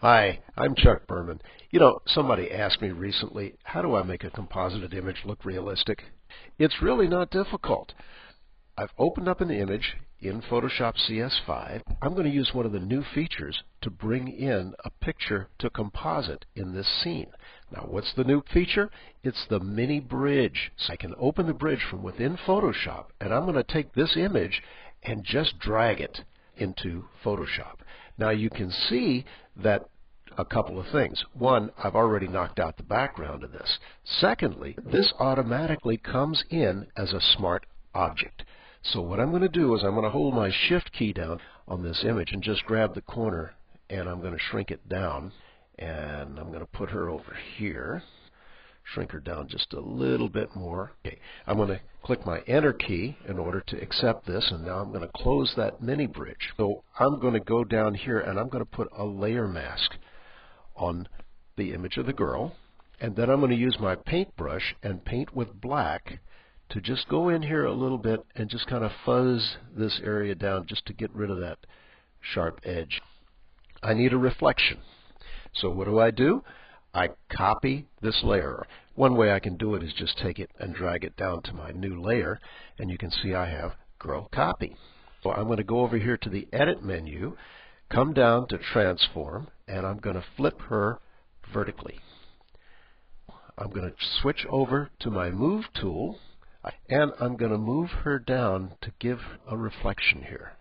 Hi, I'm Chuck Berman. Somebody asked me recently, how do I make a composited image look realistic? It's really not difficult. I've opened up an image in Photoshop CS5. I'm going to use one of the new features to bring in a picture to composite in this scene. Now, what's the new feature? It's the mini bridge. So I can open the bridge from within Photoshop, and I'm going to take this image and just drag it into Photoshop. Now you can see that a couple of things. One, I've already knocked out the background of this. Secondly, this automatically comes in as a smart object. So what I'm going to do is I'm going to hold my Shift key down on this image and just grab the corner, and I'm going to shrink it down, and I'm going to put her over here. Shrink her down just a little bit more. Okay, I'm going to click my Enter key in order to accept this, and now I'm going to close that mini bridge. So I'm going to go down here and I'm going to put a layer mask on the image of the girl, and then I'm going to use my paintbrush and paint with black to just go in here a little bit and just kind of fuzz this area down just to get rid of that sharp edge. I need a reflection. So what do? I copy this layer. One way I can do it is just take it and drag it down to my new layer, and you can see I have Girl Copy. So I'm going to go over here to the Edit menu, come down to Transform, and I'm going to flip her vertically. I'm going to switch over to my Move tool, and I'm going to move her down to give a reflection here.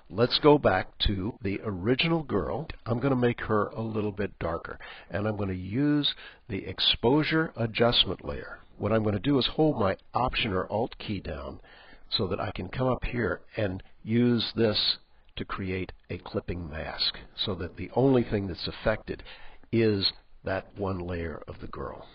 Let's go back to the original girl. I'm going to make her a little bit darker, and I'm going to use the exposure adjustment layer. What I'm going to do is hold my Option or Alt key down so that I can come up here and use this to create a clipping mask, so that the only thing that's affected is that one layer of the girl.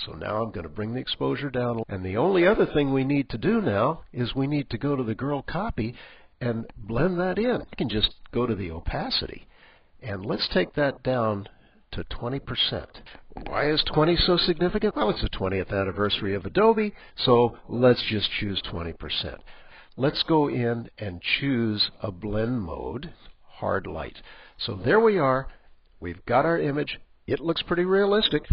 So now I'm going to bring the exposure down, and the only other thing we need to do now is we need to go to the Girl Copy and blend that in. I can just go to the opacity, and let's take that down to 20%. Why is 20 so significant? Well, it's the 20th anniversary of Adobe, so let's just choose 20%. Let's go in and choose a blend mode, hard light. So there we are. We've got our image. It looks pretty realistic.